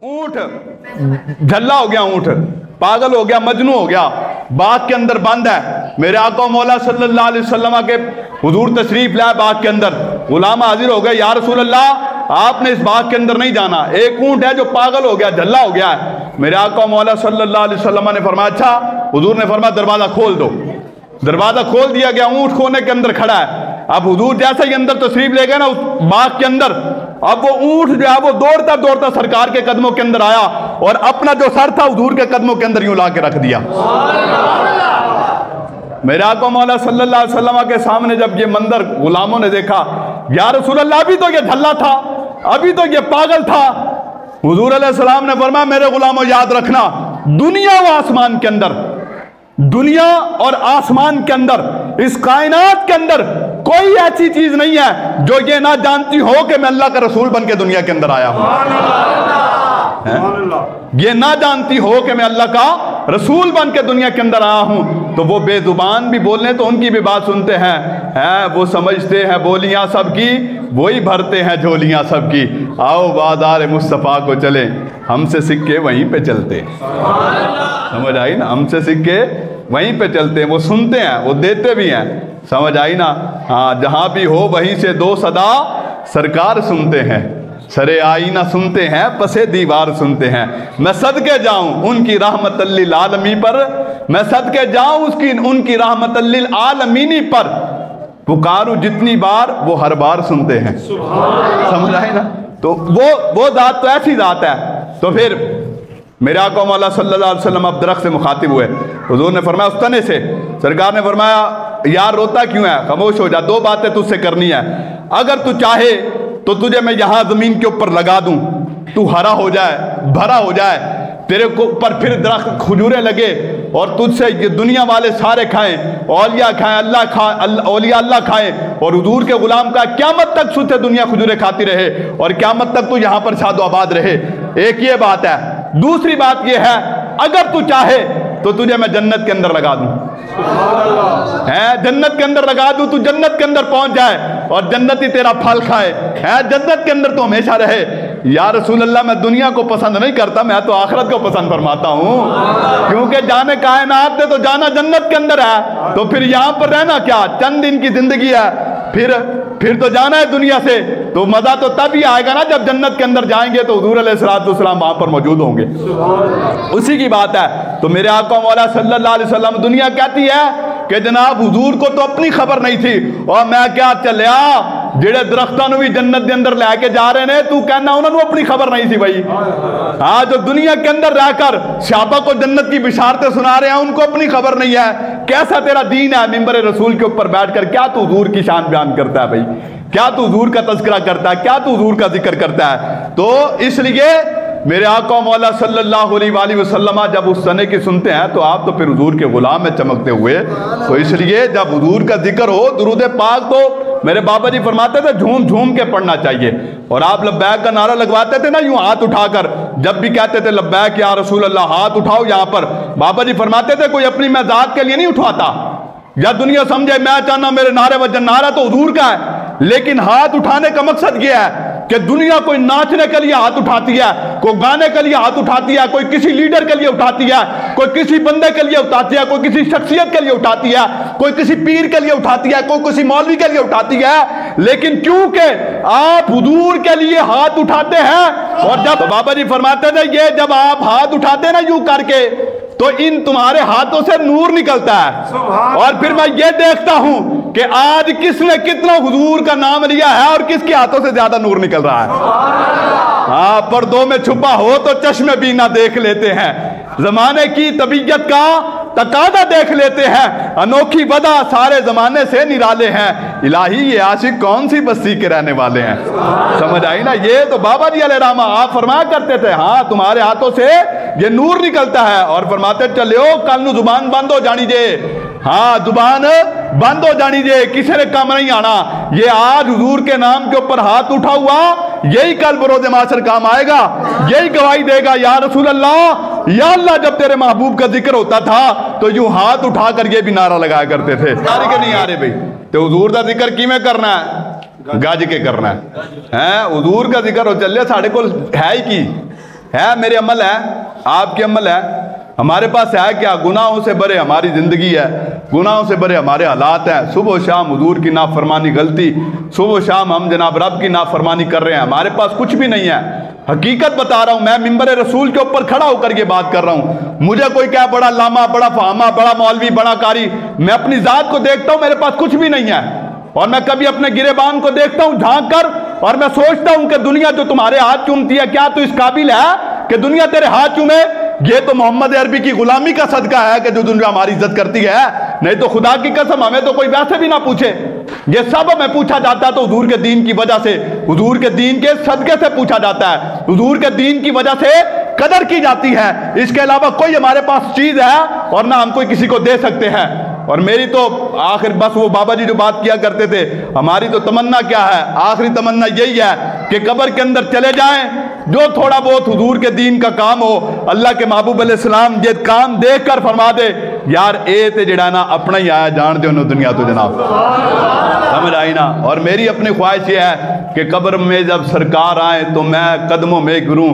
ऊंट झल्ला हो गया, ऊंट पागल हो गया, मजनू हो गया, बाग के अंदर बंद है। मेरे आका मौला सल्लल्लाहु अलैहि वसल्लम के हुजूर तशरीफ लाए बाग के अंदर, गुलाम हाजिर हो गए, या रसूल अल्लाह आपने इस बाग के अंदर नहीं जाना, एक ऊंट है जो पागल हो गया, झल्ला हो गया है। मेरे आका मौला सल्लल्लाहु अलैहि वसल्लम ने फरमाया अच्छा, हुजूर ने फरमाया दरवाजा खोल दो। दरवाजा खोल दिया गया, ऊंट कोने के अंदर खड़ा है। अब हुजूर जैसे ही अंदर तशरीफ ले गए ना उस बाग के अंदर, अब वो ऊंट जो है वो दौड़ता दौड़ता सरकार के कदमों के अंदर आया और अपना जो सर था हुजूर के कदमों के अंदर यूं ला के रख दिया। मेरे आका मौला सल्लल्लाहु अलैहि वसल्लम के सामने जब ये मंजर गुलामों ने देखा, या रसूल अल्लाह अभी तो ये झल्ला था, अभी तो ये पागल था। हुजूर अलैहि सलाम ने फरमाया मेरे गुलामों याद रखना, दुनिया व आसमान के अंदर, दुनिया और आसमान के अंदर, इस कायनात के अंदर कोई ऐसी चीज नहीं है जो ये ना जानती हो कि मैं अल्लाह का रसूल बन के दुनिया के अंदर आया हूं। ये ना जानती हो कि मैं अल्लाह का रसूल बन के दुनिया के अंदर आया हूं। तो वो बेजुबान भी बोलने तो उनकी भी बात सुनते हैं, वो समझते हैं बोलियां सबकी, वही भरते हैं झोलियां सबकी। आओ बाजार मुस्तफ़ा को चले, हमसे सिक्के वहीं पे चलते। समझ आई ना, हमसे सिक्के वहीं पे चलते हैं। वो सुनते हैं, वो देते भी हैं। समझ आई ना। हाँ, जहां भी हो वहीं से दो सदा सरकार सुनते हैं, सरे आईना सुनते हैं, पसे दीवार सुनते हैं। मैं सदके जाऊं उनकी रहमत लिल आलमी पर, मैं सदके जाऊं उसकी उनकी रहमत लिल आलमीनी पर, पुकारूं जितनी बार वो हर बार सुनते हैं। समझ आए ना। तो वो जात तो ऐसी जात है। तो फिर मेरे आका मौला सल्लल्लाहु अलैहि वसल्लम अब दरख्त से मुखातिब हुए। हुजूर ने फरमाया उस तने से, सरकार ने फरमाया यार रोता क्यों है, खामोश हो जा, दो बातें तुझसे करनी है। अगर तू चाहे तो तुझे मैं यहाँ जमीन के ऊपर लगा दूं, तू हरा हो जाए, भरा हो जाए, तेरे को ऊपर फिर दरख्त खजूरें लगे और तुझसे ये दुनिया वाले सारे खाएं, औलिया खाएं, अल्लाह खाए, औलिया अल्लाह खाएं, और हुजूर के गुलाम का क़यामत तक सुते दुनिया खजूरें खाती रहे और क़यामत तक तू यहाँ पर शादो आबाद रहे। एक ये बात है। दूसरी बात ये है, अगर तू चाहे तो तुझे मैं जन्नत के अंदर लगा दूं, है जन्नत के अंदर लगा दूं, तू जन्नत के अंदर पहुंच जाए और जन्नत ही तेरा फल खाए, है जन्नत के अंदर तो हमेशा रहे। या रसूल अल्लाह मैं दुनिया को पसंद नहीं करता, मैं तो आखिरत को पसंद फरमाता हूँ, क्योंकि जाने कायनात में तो जाना जन्नत के अंदर है, तो फिर यहाँ पर रहना क्या, चंद दिन की जिंदगी है, फिर तो जाना है दुनिया से। तो मजा तो तब ही आएगा ना जब जन्नत के अंदर जाएंगे तो हुजूर अलैहिस्सलाम वहां पर मौजूद होंगे। उसी की बात है। तो मेरे आका मौला सल्लल्लाहु अलैहि वसल्लम, दुनिया कहती है कि जनाब हुजूर को तो अपनी खबर नहीं थी, और मैं क्या चलिया जेड़े दरख्तां भी जन्नत के अंदर लैके जा रहे ने, तू कहना उन्होंने अपनी खबर नहीं थी भाई। हाँ, जो दुनिया के अंदर रहकर सहाबा को जन्नत की बिशारतें सुना रहे हैं उनको अपनी खबर नहीं है। कैसा तेरा दीन है, मिंबर रसूल के ऊपर बैठकर क्या तू हुजूर की शान बयान करता है भाई, क्या तू हुजूर का तज़किरा करता है, क्या तू हुजूर का जिक्र करता है। तो इसलिए मेरे आका मौला सल्लल्लाहु अलैहि वसल्लम जब उस सने की सुनते हैं तो आप तो फिर हुजूर के गुलाम में चमकते हुए। तो इसलिए जब हुजूर का जिक्र हो, दुरूद पाक तो मेरे बाबा जी फरमाते थे झूम झूम के पढ़ना चाहिए। और आप लब्बैक का नारा लगवाते थे ना यूं हाथ उठाकर, जब भी कहते थे लब्बैक या रसूल अल्लाह, हाथ उठाओ यहाँ पर, बाबा जी फरमाते थे कोई अपनी मजाक के लिए नहीं उठवाता, या दुनिया समझे मैं चाहना मेरे नारे वजन, नारा तो हुजूर का है, लेकिन हाथ उठाने का मकसद यह है कि दुनिया कोई नाचने के लिए हाथ उठाती है, कोई गाने के लिए हाथ उठाती है, कोई किसी लीडर के लिए उठाती है, कोई किसी बंदे के लिए उठाती है, कोई किसी शख्सियत के लिए उठाती है, कोई किसी पीर के लिए उठाती है, कोई किसी मौलवी के लिए उठाती है। लेकिन क्योंकि आप हुजूर के लिए हाथ उठाते हैं, और जब बाबा जी फरमाते थे ये जब आप हाथ उठाते हैं ना यूं करके, तो इन तुम्हारे हाथों से नूर निकलता है। और फिर मैं ये देखता हूं कि आज किसने कितना हुजूर का नाम लिया है और किसके हाथों से ज्यादा नूर निकल रहा है। हाँ, पर्दों में छुपा हो तो चश्मे भी ना देख लेते हैं, जमाने की तबीयत का तकादा देख लेते हैं, अनोखी वदा सारे जमाने से निराले हैं, इलाही ये आशिक कौन सी बस्ती के रहने वाले हैं। समझ आई ना। ये तो बाबा जी अलैहिर्रहमा आप फरमाया करते थे, हाँ तुम्हारे हाथों से ये नूर निकलता है, और फरमाते चलो कल नू जुबान बंद हो जानी जे, हाँ जुबान बंद हो जानी जे, किसी ने काम नहीं आना। ये आज हुजूर के नाम के ऊपर हाथ उठा हुआ, यही कल बरोज़े माशर काम आएगा, यही गवाही देगा या रसूल अल्लाह, या अल्लाह। जब तेरे महबूब का जिक्र होता था तो यूं हाथ उठाकर ये भी नारा लगाया करते थे, नारे के नहीं आ रहे भाई। तो हुजूर का जिक्र किमें करना है, गज के करना है। हुजूर का जिक्र हो चलिए साढ़े को है ही की है मेरे अमल है, आपके अमल है, हमारे पास है क्या? गुनाहों से भरे हमारी ज़िंदगी है, गुनाहों से भरे हमारे हालात हैं। सुबह शाम हुजूर की नाफरमानी, गलती, सुबह शाम हम जनाब रब की नाफरमानी कर रहे हैं, हमारे पास कुछ भी नहीं है। हकीकत बता रहा हूँ, मैं मिंबर रसूल के ऊपर खड़ा होकर ये बात कर रहा हूँ। मुझे कोई क्या बड़ा लामा, बड़ा फामा, बड़ा मौलवी, बड़ा कारी, मैं अपनी ज़ात को देखता हूँ, मेरे पास कुछ भी नहीं है। और मैं कभी अपने गिरेबान को देखता हूँ झांक कर, और मैं सोचता हूँ कि दुनिया जो तुम्हारे हाथ चूमती है, क्या तू इस काबिल है कि दुनिया तेरे हाथ चूमे? ये तो मोहम्मद अरबी की गुलामी का सदका है कि जो दुनिया हमारी इज्जत करती है, नहीं तो खुदा की कसम हमें तो कोई वैसे भी ना पूछे। ये सब हमें पूछा जाता है तो हुजूर के दीन की वजह से, हुजूर के दीन के सदके से पूछा जाता है, हुजूर के दीन की वजह से कदर की जाती है। इसके अलावा कोई हमारे पास चीज है और ना हम कोई किसी को दे सकते हैं। और मेरी तो आखिर बस वो बाबा जी जो बात किया करते थे, हमारी तो तमन्ना क्या है? आखिरी तमन्ना यही है कि कब्र के अंदर चले जाएं, जो थोड़ा बहुत हुजूर के दीन का काम हो, अल्लाह के महबूब अलैहिस्सलाम ये काम देख कर फरमा दे, यार ए ते जड़ा ना अपना ही आया जान दे उन्होंने दुनिया तो जनाब, समझ आई ना। और मेरी अपनी ख्वाहिश ये है कि कब्र में जब सरकार आए तो मैं कदमों में गिरूं,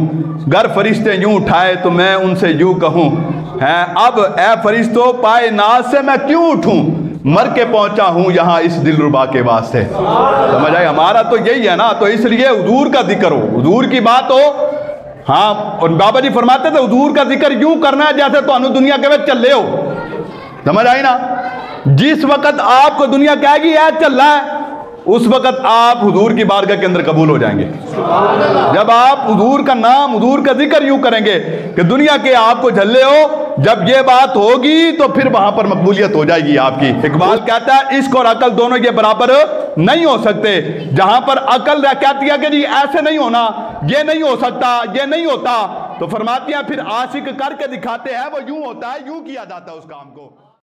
गर फरिश्ते यूं उठाए तो मैं उनसे यूं कहूं, है अब ए फरिश्तों पाए नाज से मैं क्यों उठूं, मर के पहुंचा हूं यहां इस दिलरुबा के वास्ते। समझ आए? हमारा तो यही है ना, तो इसलिए हुजूर का जिक्र हो, हुजूर की बात हो। हाँ, और बाबा जी फरमाते थे हुजूर का जिक्र यूं करना है जैसे तो अनु दुनिया के वक्त चल रहे हो। समझ आई ना? जिस वक्त आपको दुनिया कहेगी ऐ चल रहा है, उस वक्त आप हुजूर की बारगाह के अंदर कबूल हो जाएंगे। जब आप हुजूर का नाम, हुजूर का जिक्र यूं करेंगे कि दुनिया के आपको झल्ले हो, जब ये बात होगी तो फिर वहां पर मकबूलियत हो जाएगी आपकी। इकबाल कहता है इश्क और अकल दोनों ये बराबर नहीं हो सकते। जहां पर अकल कहती है कि जी ऐसे नहीं होना, ये नहीं हो सकता, ये नहीं होता, तो फरमाती है फिर आशिक करके दिखाते हैं वो यूं होता है, यूं किया जाता है उस काम को।